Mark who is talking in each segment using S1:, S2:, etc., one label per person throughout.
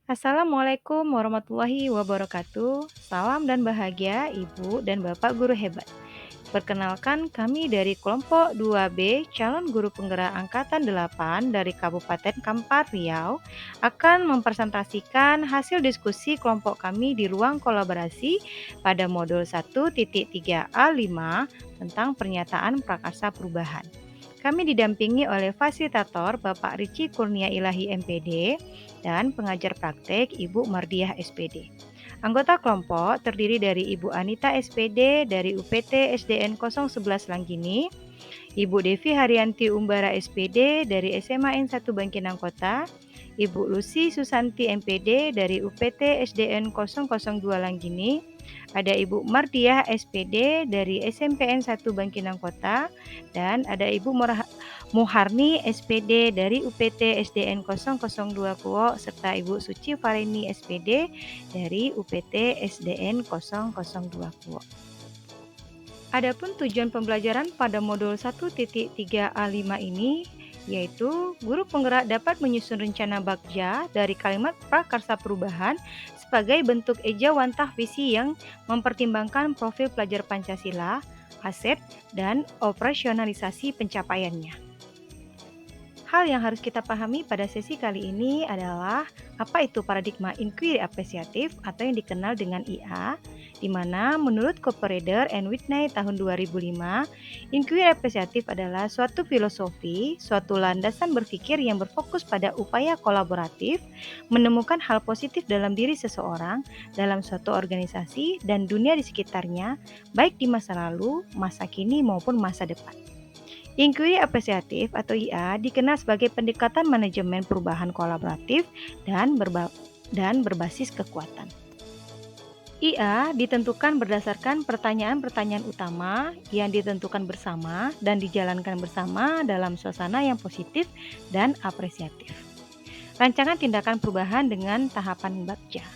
S1: Assalamualaikum warahmatullahi wabarakatuh. Salam dan bahagia Ibu dan Bapak guru hebat. Perkenalkan kami dari kelompok 2B calon guru penggerak angkatan 8 dari Kabupaten Kampar Riau akan mempresentasikan hasil diskusi kelompok kami di ruang kolaborasi pada modul 1.3A5 tentang pernyataan prakarsa perubahan. Kami didampingi oleh fasilitator Bapak Ricci Kurnia Ilahi MPD dan pengajar praktek Ibu Mardiah SPD. Anggota kelompok terdiri dari Ibu Anita SPD dari UPT SDN 011 Langgini, Ibu Devi Haryanti Umbara SPD dari SMA N1 Bangkinang Kota, Ibu Lucy Susanti MPD dari UPT SDN 002 Langgini, ada Ibu Mardiah SPD dari SMPN 1 Bangkinang Kota, dan ada Ibu Muharni SPD dari UPT SDN 002 Kuo, serta Ibu Suci Fareni SPD dari UPT SDN 002 Kuo. Adapun tujuan pembelajaran pada modul 1.3A5 ini yaitu guru penggerak dapat menyusun rencana bagja dari kalimat prakarsa perubahan sebagai bentuk ejawantah visi yang mempertimbangkan profil pelajar Pancasila, aset, dan operasionalisasi pencapaiannya. Hal yang harus kita pahami pada sesi kali ini adalah apa itu paradigma inquiry apresiatif atau yang dikenal dengan IA, di mana menurut Cooperrider and Whitney tahun 2005, inquiry apresiatif adalah suatu filosofi, suatu landasan berpikir yang berfokus pada upaya kolaboratif, menemukan hal positif dalam diri seseorang, dalam suatu organisasi, dan dunia di sekitarnya, baik di masa lalu, masa kini, maupun masa depan. Inquiry apresiatif atau IA dikenal sebagai pendekatan manajemen perubahan kolaboratif dan berbasis kekuatan. IA ditentukan berdasarkan pertanyaan-pertanyaan utama yang ditentukan bersama dan dijalankan bersama dalam suasana yang positif dan apresiatif. Rancangan tindakan perubahan dengan tahapan bagja.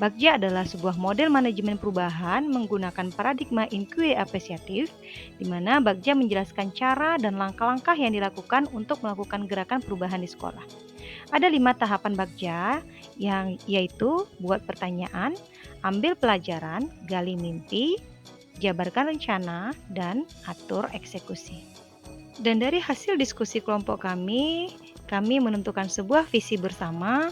S1: Bagja adalah sebuah model manajemen perubahan menggunakan paradigma inquiry apresiatif, di mana bagja menjelaskan cara dan langkah-langkah yang dilakukan untuk melakukan gerakan perubahan di sekolah. Ada 5 tahapan bagja, yaitu buat pertanyaan, ambil pelajaran, gali mimpi, jabarkan rencana, dan atur eksekusi. Dan dari hasil diskusi kelompok kami menentukan sebuah visi bersama,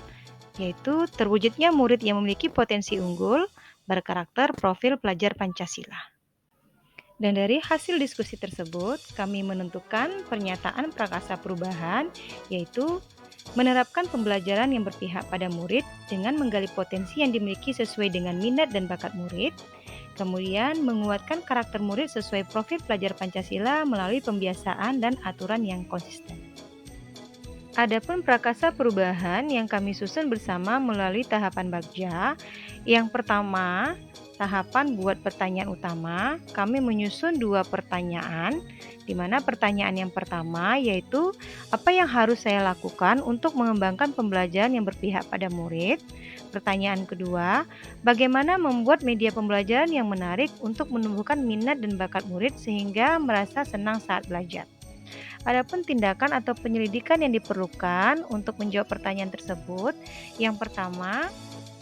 S1: yaitu terwujudnya murid yang memiliki potensi unggul berkarakter profil pelajar Pancasila. Dan dari hasil diskusi tersebut, kami menentukan pernyataan prakarsa perubahan, yaitu menerapkan pembelajaran yang berpihak pada murid dengan menggali potensi yang dimiliki sesuai dengan minat dan bakat murid, kemudian menguatkan karakter murid sesuai profil pelajar Pancasila melalui pembiasaan dan aturan yang konsisten. Adapun prakarsa perubahan yang kami susun bersama melalui tahapan bagja. Yang pertama, tahapan buat pertanyaan utama, kami menyusun 2 pertanyaan, di mana pertanyaan yang pertama yaitu apa yang harus saya lakukan untuk mengembangkan pembelajaran yang berpihak pada murid. Pertanyaan kedua, bagaimana membuat media pembelajaran yang menarik untuk menumbuhkan minat dan bakat murid sehingga merasa senang saat belajar. Adapun tindakan atau penyelidikan yang diperlukan untuk menjawab pertanyaan tersebut, yang pertama,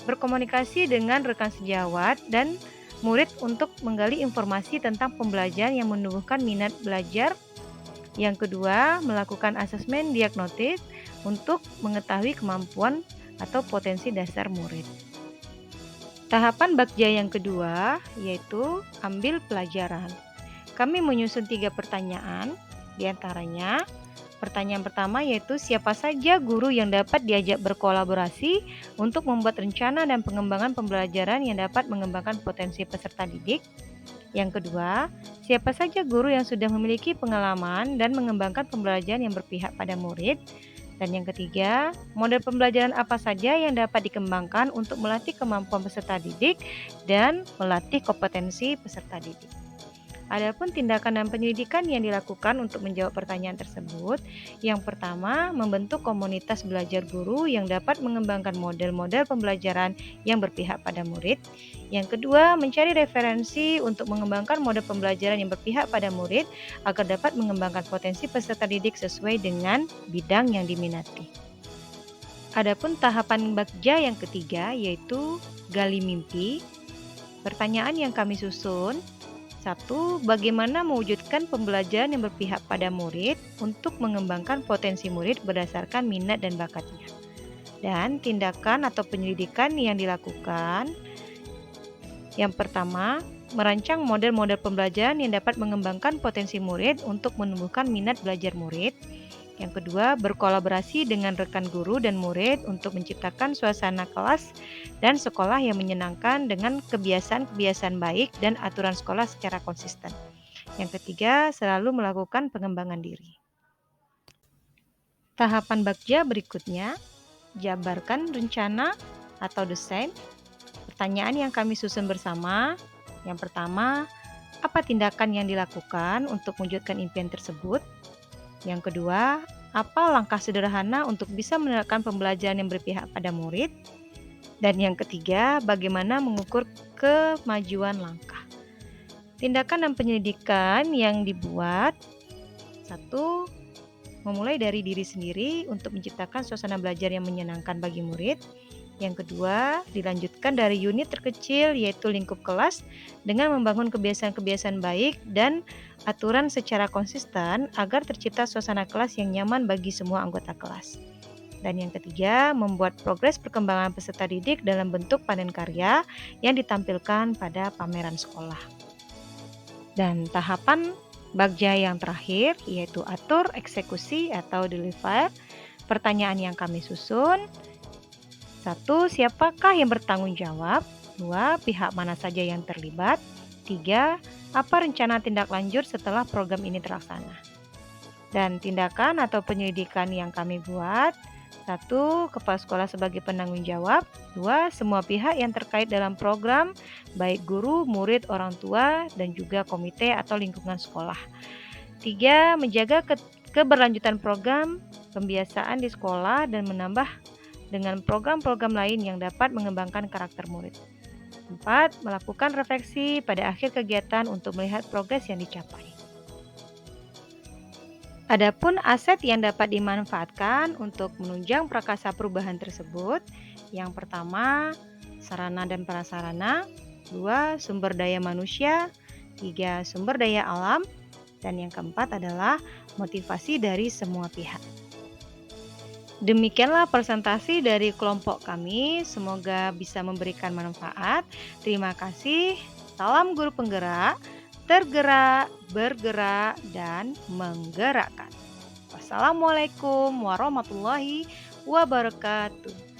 S1: berkomunikasi dengan rekan sejawat dan murid untuk menggali informasi tentang pembelajaran yang menumbuhkan minat belajar. Yang kedua, melakukan asesmen diagnostik untuk mengetahui kemampuan atau potensi dasar murid. Tahapan bagja yang kedua yaitu ambil pelajaran. Kami menyusun 3 pertanyaan. Di antaranya, pertanyaan pertama yaitu siapa saja guru yang dapat diajak berkolaborasi untuk membuat rencana dan pengembangan pembelajaran yang dapat mengembangkan potensi peserta didik. Yang kedua, siapa saja guru yang sudah memiliki pengalaman dan mengembangkan pembelajaran yang berpihak pada murid. Dan yang ketiga, model pembelajaran apa saja yang dapat dikembangkan untuk melatih kemampuan peserta didik dan melatih kompetensi peserta didik. Adapun tindakan dan penyelidikan yang dilakukan untuk menjawab pertanyaan tersebut, yang pertama, membentuk komunitas belajar guru yang dapat mengembangkan model-model pembelajaran yang berpihak pada murid. Yang kedua, mencari referensi untuk mengembangkan model pembelajaran yang berpihak pada murid agar dapat mengembangkan potensi peserta didik sesuai dengan bidang yang diminati. Adapun tahapan bagja yang ketiga yaitu gali mimpi. Pertanyaan yang kami susun: 1. Bagaimana mewujudkan pembelajaran yang berpihak pada murid untuk mengembangkan potensi murid berdasarkan minat dan bakatnya? Dan tindakan atau penyelidikan yang dilakukan. Yang pertama, merancang model-model pembelajaran yang dapat mengembangkan potensi murid untuk menumbuhkan minat belajar murid. Yang kedua, berkolaborasi dengan rekan guru dan murid untuk menciptakan suasana kelas dan sekolah yang menyenangkan dengan kebiasaan-kebiasaan baik dan aturan sekolah secara konsisten. Yang ketiga, selalu melakukan pengembangan diri. Tahapan bagja berikutnya, jabarkan rencana atau desain. Pertanyaan yang kami susun bersama. Yang pertama, apa tindakan yang dilakukan untuk mewujudkan impian tersebut? Yang kedua, apa langkah sederhana untuk bisa menerapkan pembelajaran yang berpihak pada murid? Dan yang ketiga, bagaimana mengukur kemajuan langkah? Tindakan dan penyelidikan yang dibuat. 1. Memulai dari diri sendiri untuk menciptakan suasana belajar yang menyenangkan bagi murid. Yang kedua, dilanjutkan dari unit terkecil yaitu lingkup kelas dengan membangun kebiasaan-kebiasaan baik dan aturan secara konsisten agar tercipta suasana kelas yang nyaman bagi semua anggota kelas. Dan yang ketiga, membuat progres perkembangan peserta didik dalam bentuk panen karya yang ditampilkan pada pameran sekolah. Dan tahapan bagja yang terakhir yaitu atur eksekusi atau deliver. Pertanyaan yang kami susun. 1. Siapakah yang bertanggung jawab? 2. Pihak mana saja yang terlibat? 3. Apa rencana tindak lanjut setelah program ini terlaksana? Dan tindakan atau penyelidikan yang kami buat. 1. Kepala sekolah sebagai penanggung jawab. 2. Semua pihak yang terkait dalam program, baik guru, murid, orang tua, dan juga komite atau lingkungan sekolah. 3. Menjaga keberlanjutan program pembiasaan di sekolah dan menambah dengan program-program lain yang dapat mengembangkan karakter murid. 4. Melakukan refleksi pada akhir kegiatan untuk melihat progres yang dicapai. Adapun aset yang dapat dimanfaatkan untuk menunjang prakasa perubahan tersebut. Yang pertama, sarana dan prasarana. 2. Sumber daya manusia. 3. Sumber daya alam. Dan yang keempat adalah motivasi dari semua pihak. Demikianlah presentasi dari kelompok kami. Semoga bisa memberikan manfaat. Terima kasih. Salam guru penggerak, tergerak, bergerak, dan menggerakkan. Wassalamualaikum warahmatullahi wabarakatuh.